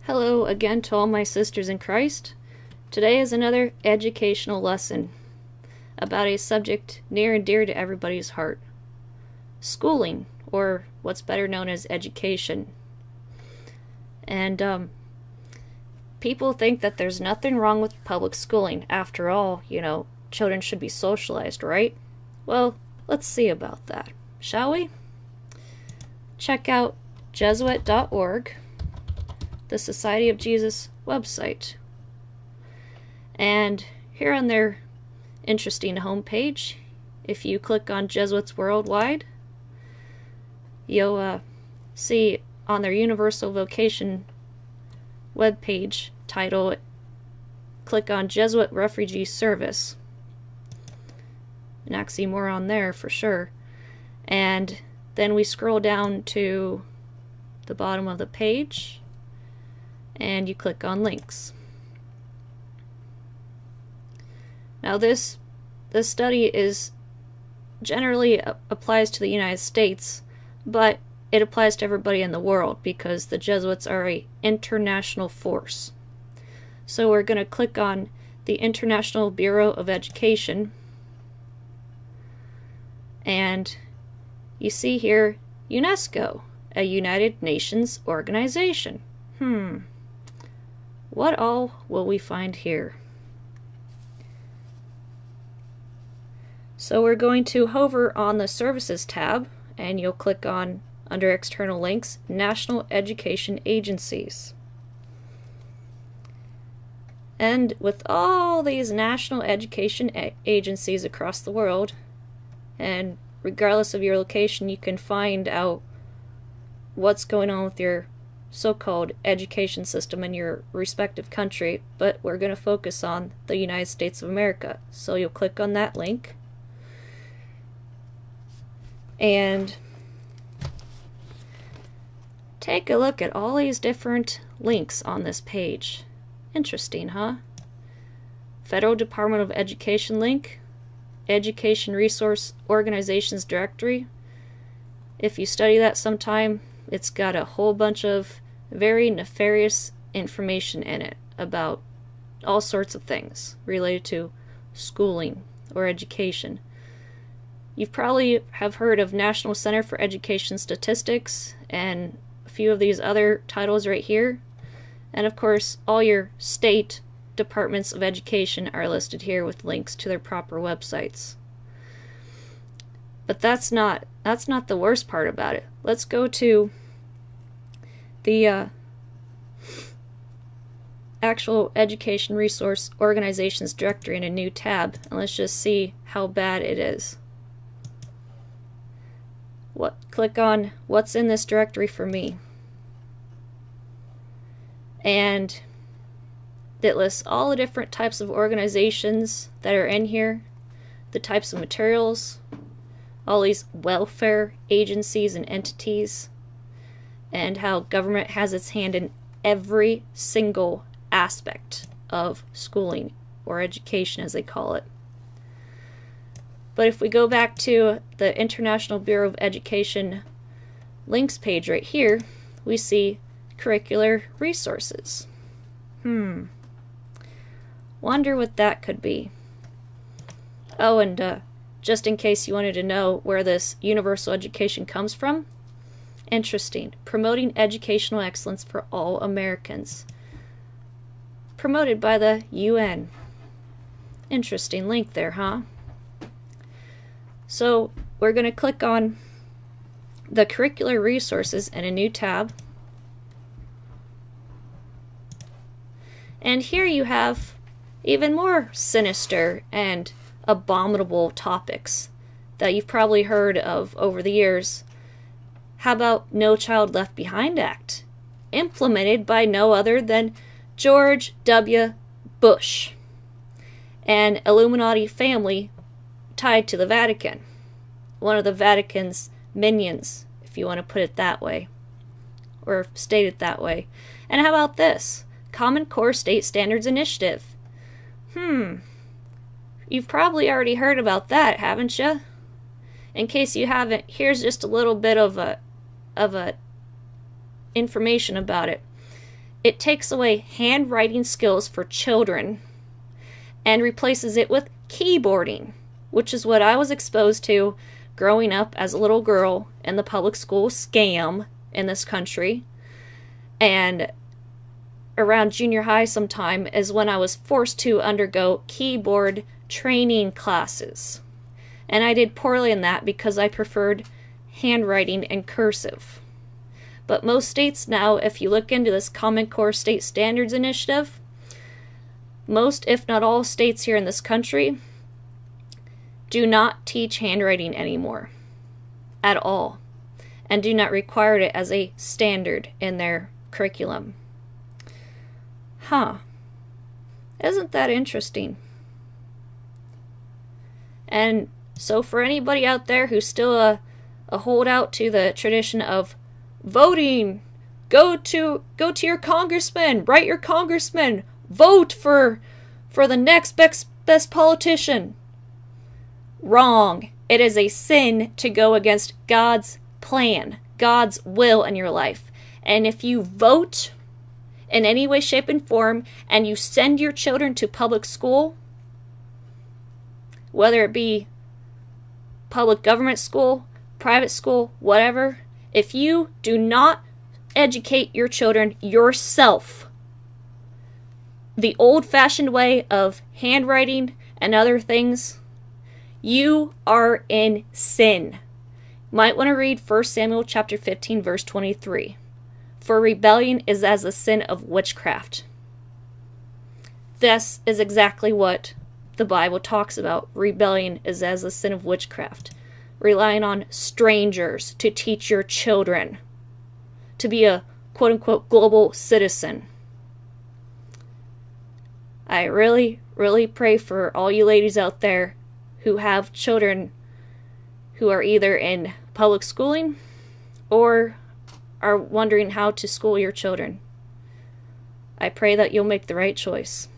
Hello again to all my sisters in Christ. Today is another educational lesson about a subject near and dear to everybody's heart. Schooling, or what's better known as education. And people think that there's nothing wrong with public schooling. After all, children should be socialized, right? Well, let's see about that, shall we? Check out Jesuit.org, the Society of Jesus website. And here on their interesting homepage, if you click on Jesuits Worldwide, you'll see on their Universal Vocation webpage title, click on Jesuit Refugee Service. And actually more on there for sure. And then we scroll down to the bottom of the page and you click on links. Now this study is generally applies to the United States, but it applies to everybody in the world because the Jesuits are an international force. So we're going to click on the International Bureau of Education, and you see here UNESCO, a United Nations organization. What all will we find here? So we're going to hover on the Services tab, and you'll click on, under External Links, National Education Agencies. And with all these national education agencies across the world, and regardless of your location, you can find out what's going on with your so-called education system in your respective country, but we're going to focus on the United States of America. So you'll click on that link, and take a look at all these different links on this page. Interesting, huh? Federal Department of Education link, Education Resource Organizations Directory. If you study that sometime, it's got a whole bunch of very nefarious information in it about all sorts of things related to schooling or education. You probably have heard of National Center for Education Statistics and a few of these other titles right here. And of course, all your state departments of education are listed here with links to their proper websites. But that's not the worst part about it. Let's go to the actual Education Resource Organizations Directory in a new tab, and let's just see how bad it is. Click on what's in this directory for me, and it lists all the different types of organizations that are in here, the types of materials, all these welfare agencies and entities, and how government has its hand in every single aspect of schooling, or education as they call it. But if we go back to the International Bureau of Education links page right here, we see curricular resources. Wonder what that could be. Oh, and just in case you wanted to know where this universal education comes from, interesting. Promoting educational excellence for all Americans. Promoted by the UN. Interesting link there, huh? So we're going to click on the curricular resources in a new tab. And here you have even more sinister and abominable topics that you've probably heard of over the years. How about No Child Left Behind Act, implemented by no other than George W. Bush, an Illuminati family tied to the Vatican, one of the Vatican's minions, if you want to put it that way, or state it that way. And how about this? Common Core State Standards Initiative. You've probably already heard about that, haven't you? In case you haven't, here's just a little bit of information about it. It takes away handwriting skills for children and replaces it with keyboarding, which is what I was exposed to growing up as a little girl in the public school scam in this country. And around junior high sometime is when I was forced to undergo keyboard training classes. And I did poorly in that because I preferred handwriting and cursive. But most states now, if you look into this Common Core State Standards Initiative, most, if not all, states here in this country do not teach handwriting anymore at all, and do not require it as a standard in their curriculum. Huh. Isn't that interesting? And so for anybody out there who's still a holdout to the tradition of voting, go to your congressman, write your congressman, vote for the next best politician. Wrong. It is a sin to go against God's plan, God's will in your life. And if you vote in any way, shape, and form, and you send your children to public school, whether it be public government school, private school, whatever, if you do not educate your children yourself the old-fashioned way of handwriting and other things, you are in sin. Might want to read 1 Samuel chapter 15, verse 23. For rebellion is as the sin of witchcraft. This is exactly what the Bible talks about. Rebellion is as the sin of witchcraft. Relying on strangers to teach your children to be a quote-unquote global citizen. I really, really pray for all you ladies out there who have children who are either in public schooling or are wondering how to school your children. I pray that you'll make the right choice.